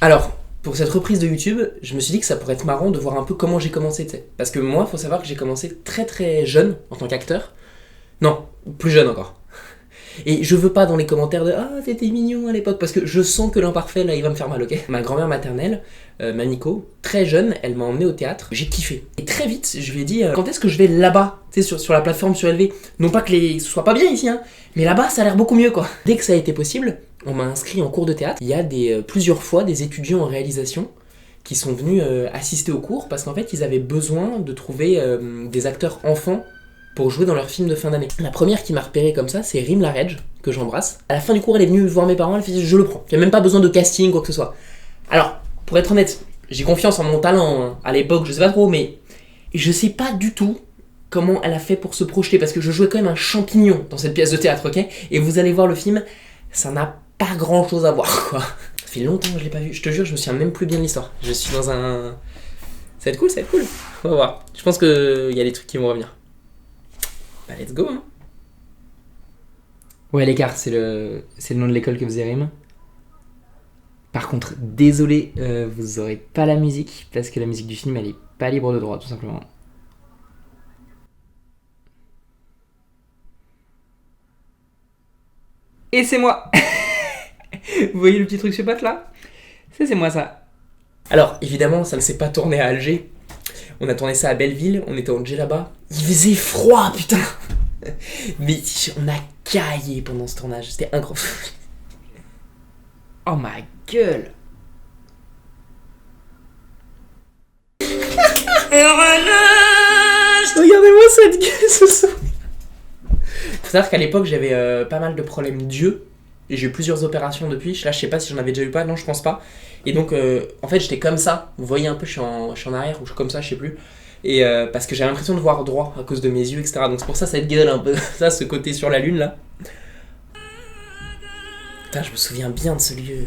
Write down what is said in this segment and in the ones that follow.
Alors, pour cette reprise de YouTube, je me suis dit que ça pourrait être marrant de voir un peu comment j'ai commencé, tu sais. Parce que moi, faut savoir que j'ai commencé très très jeune en tant qu'acteur. Non, plus jeune encore. Et je veux pas dans les commentaires de «Ah, t'étais mignon à l'époque», parce que je sens que l'imparfait, là, il va me faire mal, ok. Ma grand-mère maternelle, Maniko, très jeune, elle m'a emmené au théâtre. J'ai kiffé. Et très vite, je lui ai dit quand est-ce que je vais là-bas, tu sais, sur la plateforme surélevée. Non pas que ce soit pas bien ici, hein, mais là-bas, ça a l'air beaucoup mieux, quoi. Dès que ça a été possible, on m'a inscrit en cours de théâtre. Il y a plusieurs fois des étudiants en réalisation qui sont venus assister au cours, parce qu'en fait, ils avaient besoin de trouver des acteurs enfants pour jouer dans leur film de fin d'année. La première qui m'a repéré comme ça, c'est Rim Laredge, que j'embrasse. À la fin du cours, elle est venue voir mes parents, elle fait je le prends. Il n'y a même pas besoin de casting, quoi que ce soit. Alors, pour être honnête, j'ai confiance en mon talent, hein. À l'époque, je sais pas trop, mais je sais pas du tout comment elle a fait pour se projeter, parce que je jouais quand même un champignon dans cette pièce de théâtre, ok. Et vous allez voir le film, ça n'a pas grand chose à voir, quoi. Ça fait longtemps que je l'ai pas vu, je te jure, je me souviens même plus bien de l'histoire. Je suis dans un... Ça va être cool, ça va être cool. On va voir. Je pense qu'il y a des trucs qui vont revenir. Bah let's go, hein. Ouais, l'écart, c'est le nom de l'école que faisait Rim. Par contre, désolé, vous aurez pas la musique, parce que la musique du film, elle est pas libre de droit, tout simplement. Et c'est moi. Vous voyez le petit truc sur patte là? C'est moi ça. Alors, évidemment, ça ne s'est pas tourné à Alger. On a tourné ça à Belleville, on était en djellaba. Il faisait froid, putain. Mais on a caillé pendant ce tournage, c'était incroyable. Oh ma gueule. Regardez-moi cette gueule ce soir. Faut savoir qu'à l'époque j'avais pas mal de problèmes d'yeux. Et j'ai eu plusieurs opérations depuis. Là je sais pas si j'en avais déjà eu pas, non je pense pas. Et donc en fait j'étais comme ça. Vous voyez un peu, je suis en arrière ou je suis comme ça, je sais plus. Et parce que j'avais l'impression de voir droit à cause de mes yeux, etc. Donc c'est pour ça cette gueule un peu. Ça, ce côté sur la lune là. Putain, je me souviens bien de ce lieu.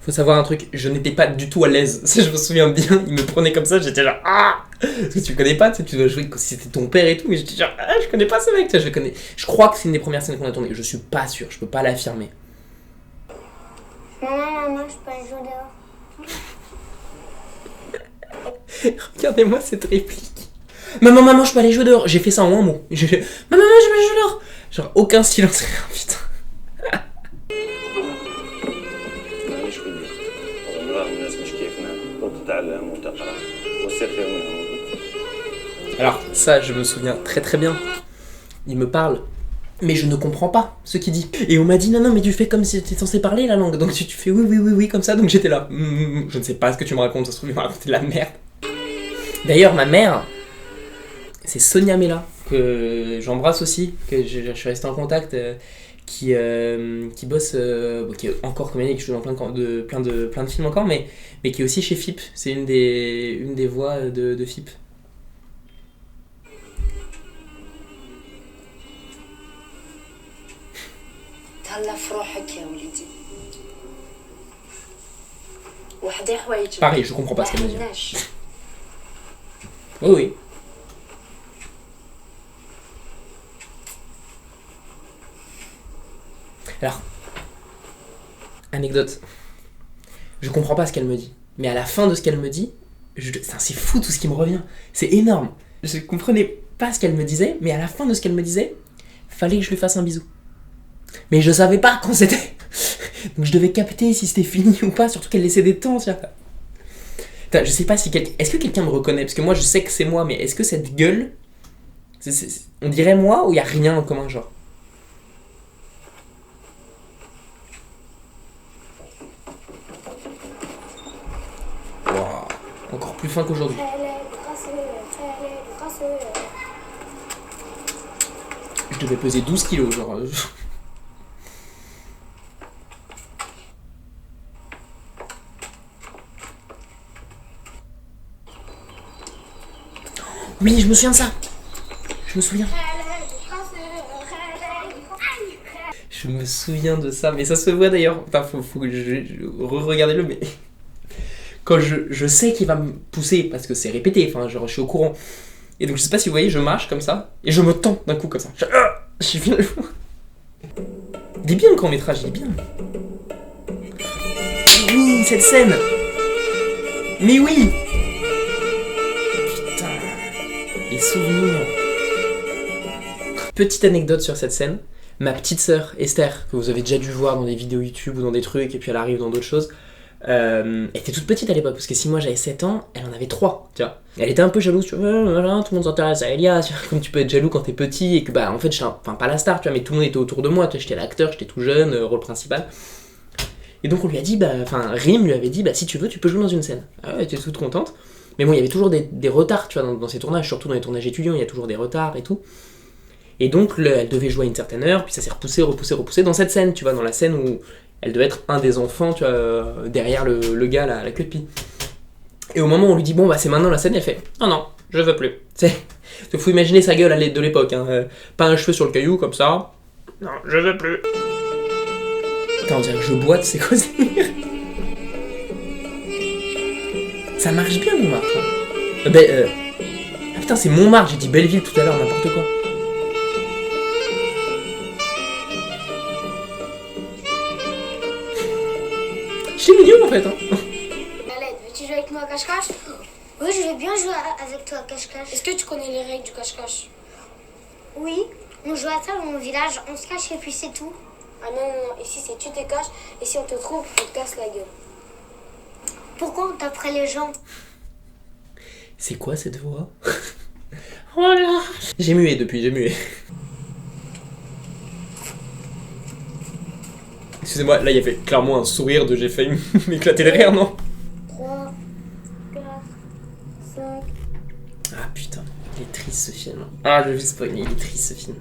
Faut savoir un truc, je n'étais pas du tout à l'aise. Je me souviens bien, il me prenait comme ça, j'étais genre ah. Parce que tu le connais pas, tu dois jouer comme si c'était ton père et tout, mais j'étais genre ah, je connais pas ce mec, je le connais. Je crois que c'est une des premières scènes qu'on a tournées, je suis pas sûr, je peux pas l'affirmer. Maman, je peux aller jouer dehors. Regardez-moi cette réplique. Maman, je peux aller jouer dehors. J'ai fait ça en un mot. Maman, je peux aller jouer dehors. Genre aucun silence, putain. Alors ça, je me souviens très très bien. Il me parle, mais je ne comprends pas ce qu'il dit. Et on m'a dit non mais tu fais comme si tu étais censé parler la langue. Donc tu fais oui comme ça. Donc j'étais là. Je ne sais pas ce que tu me racontes. Ça se trouve il m'a raconté de la merde. D'ailleurs ma mère, c'est Sonia Mella que j'embrasse aussi, que je suis resté en contact. Qui bosse, qui est encore comédien, qui joue dans plein de films encore, mais qui est aussi chez FIP. C'est une des voix de FIP. Pareil, je comprends pas ce qu'elle me dit. Oui. Alors, anecdote. Je comprends pas ce qu'elle me dit. Mais à la fin de ce qu'elle me dit, c'est fou tout ce qui me revient. C'est énorme. Je comprenais pas ce qu'elle me disait, mais à la fin de ce qu'elle me disait, fallait que je lui fasse un bisou. Mais je savais pas quand c'était. Donc je devais capter si c'était fini ou pas, surtout qu'elle laissait des temps, tiens. Putain, je sais pas si quelqu'un... Est-ce que quelqu'un me reconnaît? Parce que moi je sais que c'est moi, mais est-ce que cette gueule... On dirait moi ou y a rien en commun, genre? Encore plus fin qu'aujourd'hui. Je devais peser 12 kilos, genre. Oui, je me souviens de ça. Je me souviens. Je me souviens de ça, mais ça se voit d'ailleurs. Enfin, faut que je re-regardez-le, mais quand je sais qu'il va me pousser, parce que c'est répété, enfin, genre, je suis au courant. Et donc je sais pas si vous voyez, je marche comme ça, et je me tends d'un coup comme ça. Je suis bien le fou. Il est bien le court métrage, il est bien. Oui, cette scène. Mais oui. Putain, les souvenirs. Petite anecdote sur cette scène. Ma petite sœur Esther, que vous avez déjà dû voir dans des vidéos YouTube ou dans des trucs, et puis elle arrive dans d'autres choses, elle était toute petite à l'époque, parce que si moi j'avais 7 ans, elle en avait 3, tu vois. Elle était un peu jalouse, tu vois, tout le monde s'intéresse à Elia, tu vois, comme tu peux être jaloux quand t'es petit, et que bah en fait, enfin pas la star, tu vois, mais tout le monde était autour de moi, tu vois, j'étais l'acteur, j'étais tout jeune, rôle principal. Et donc on lui a dit, Rim lui avait dit, si tu veux, tu peux jouer dans une scène. Ah ouais, elle était toute contente. Mais bon, il y avait toujours des retards, tu vois, dans ces tournages, surtout dans les tournages étudiants, il y a toujours des retards et tout. Et donc, elle devait jouer à une certaine heure, puis ça s'est repoussé dans cette scène, tu vois, dans la scène où elle devait être un des enfants, tu vois, derrière le gars, la queue de pie. Et au moment où on lui dit, bon, c'est maintenant la scène, elle fait, non, je veux plus. Il faut imaginer sa gueule de l'époque, hein. Pas un cheveu sur le caillou, comme ça. Non, je veux plus. Putain, on dirait que je boite, c'est quoi ça? Ça marche bien, Montmartre. Ah putain, c'est Montmartre, j'ai dit Belleville tout à l'heure, n'importe quoi. C'est mignon en fait. Hein. Aled, veux-tu jouer avec moi à cache-cache? Oui, je vais bien jouer avec toi à cache-cache. Est-ce que tu connais les règles du cache-cache? Oui, on joue à ça dans mon village, on se cache et puis c'est tout. Ah non, ici c'est tu te caches et si on te trouve, on te casse la gueule. Pourquoi on taperait les gens? C'est quoi cette voix? Oh là. J'ai mué depuis, j'ai mué. Excusez-moi, là il y avait clairement un sourire de j'ai failli m'éclater de rire, non? 3, 4, 5... Ah putain, il est triste ce film. Ah, je vais spoiler, il est triste ce film.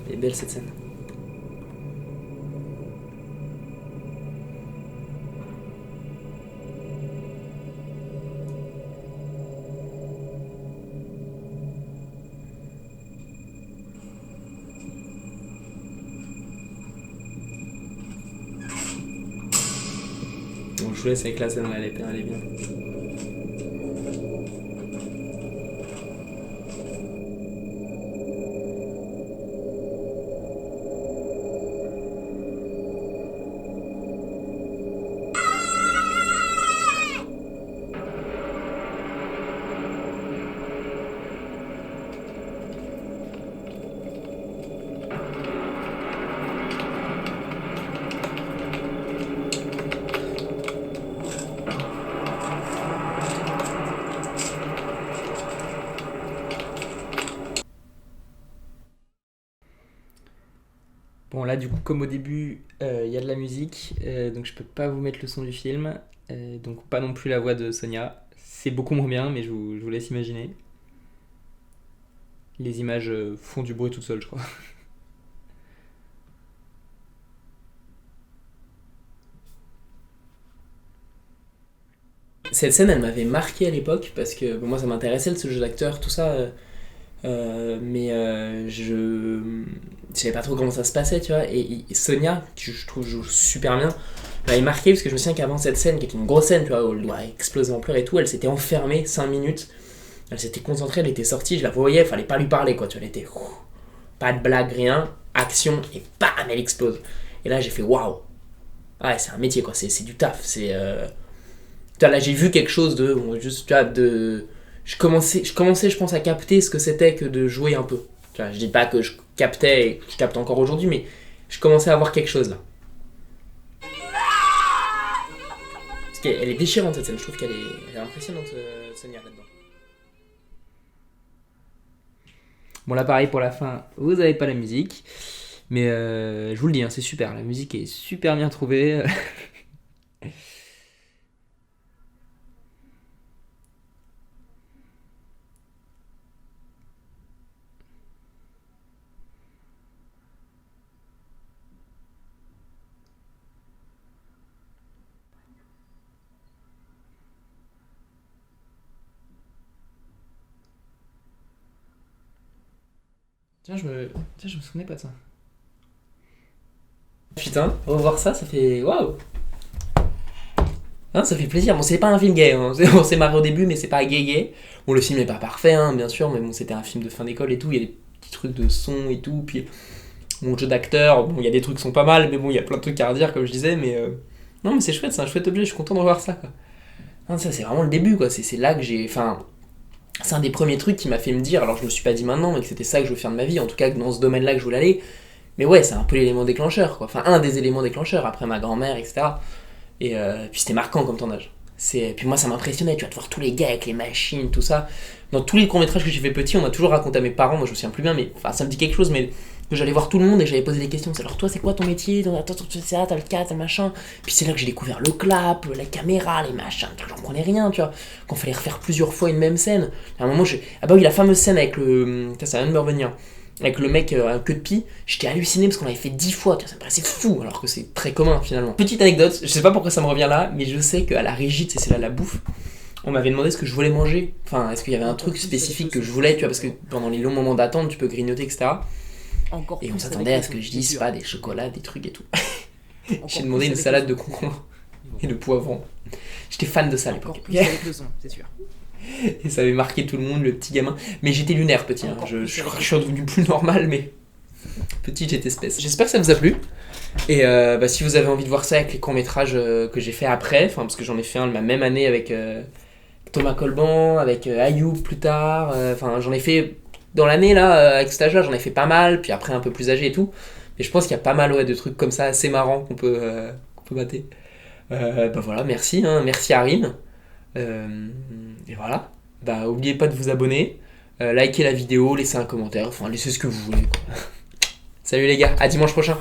Elle est belle cette scène. Bon, je vous laisse avec la scène, elle est bien. Bon là du coup comme au début il y a de la musique donc je peux pas vous mettre le son du film donc pas non plus la voix de Sonia, c'est beaucoup moins bien mais je vous laisse imaginer. Les images font du bruit toutes seules je crois. Cette scène elle m'avait marqué à l'époque parce que moi ça m'intéressait ce jeu d'acteur tout ça mais je savais pas trop comment ça se passait tu vois et Sonia qui je trouve joue super bien m'avait marqué parce que je me souviens qu'avant cette scène qui est une grosse scène tu vois où elle doit exploser en pleurs et tout, elle s'était enfermée 5 minutes, elle s'était concentrée, elle était sortie, je la voyais, fallait pas lui parler quoi tu vois, elle était pas de blague rien, action et bam elle explose et là j'ai fait waouh, ouais c'est un métier quoi, c'est du taf, c'est tu vois, là j'ai vu quelque chose de bon, juste tu vois de je commençais je pense à capter ce que c'était que de jouer un peu. Tu vois, je dis pas que je captais et que je capte encore aujourd'hui mais je commençais à avoir quelque chose là. Parce qu'elle est déchirante cette scène, je trouve qu'elle est impressionnante Sonia là-dedans. Bon là pareil pour la fin, vous avez pas la musique mais je vous le dis hein, c'est super, la musique est super bien trouvée. Tiens, je me souvenais pas de ça. Putain, revoir ça, ça fait waouh. Hein, ça fait plaisir. Bon, c'est pas un film gay, hein. On s'est marré au début, mais c'est pas gay. Bon, le film est pas parfait, hein, bien sûr, mais bon, c'était un film de fin d'école et tout. Il y a des petits trucs de son et tout. Puis, mon jeu d'acteur, bon, il y a des trucs qui sont pas mal, mais bon, il y a plein de trucs à redire, comme je disais. Mais non, mais c'est chouette, c'est un chouette objet. Je suis content de revoir ça, quoi. Non, ça, c'est vraiment le début, quoi. C'est là que j'ai. Enfin, c'est un des premiers trucs qui m'a fait me dire, alors je me suis pas dit maintenant, mais que c'était ça que je veux faire de ma vie, en tout cas, que dans ce domaine-là que je voulais aller. Mais ouais, c'est un peu l'élément déclencheur, quoi. Enfin, un des éléments déclencheurs, après ma grand-mère, etc. Et puis c'était marquant comme tournage. Puis moi ça m'impressionnait, tu vois, de voir tous les gars avec les machines, tout ça. Dans tous les courts-métrages que j'ai fait petit, on m'a toujours raconté à mes parents, moi je me souviens plus bien, mais enfin ça me dit quelque chose, mais que j'allais voir tout le monde et j'avais posé des questions. Alors toi c'est quoi ton métier? Attends, tu fais ça, t'as le cas, t'as le machin. Puis c'est là que j'ai découvert le clap, la caméra, les machins, j'en comprenais rien, tu vois. Qu'on fallait refaire plusieurs fois une même scène. À un moment, ah bah oui, la fameuse scène avec le. Ça vient de me revenir. Avec le mec à queue de pie, j'étais halluciné parce qu'on l'avait fait 10 fois, ça me paraissait fou, alors que c'est très commun finalement. Petite anecdote, je sais pas pourquoi ça me revient là, mais je sais qu'à la régie, c'est là la bouffe, on m'avait demandé ce que je voulais manger, enfin est-ce qu'il y avait un truc spécifique que je voulais, tu vois, parce que pendant les longs moments d'attente, tu peux grignoter, etc. Et on s'attendait à ce que je dise pas des chocolats, des trucs et tout. J'ai demandé une salade de concombre et de poivron. J'étais fan de ça à l'époque. Avec le son, c'est sûr. Et ça avait marqué tout le monde, le petit gamin. Mais j'étais lunaire petit, hein. Je suis devenu plus normal, mais petit j'étais espèce. J'espère que ça vous a plu. Et si vous avez envie de voir ça avec les courts-métrages que j'ai fait après, parce que j'en ai fait un la même année avec Thomas Colban, avec Ayoub plus tard, j'en ai fait dans l'année là, avec cet âge-là, j'en ai fait pas mal, puis après un peu plus âgé et tout. Mais je pense qu'il y a pas mal de trucs comme ça assez marrants qu'on peut mater. Voilà, merci, hein, merci Arim. Et voilà, oubliez pas de vous abonner, likez la vidéo, laissez un commentaire, laissez ce que vous voulez, quoi. Salut les gars, à dimanche prochain.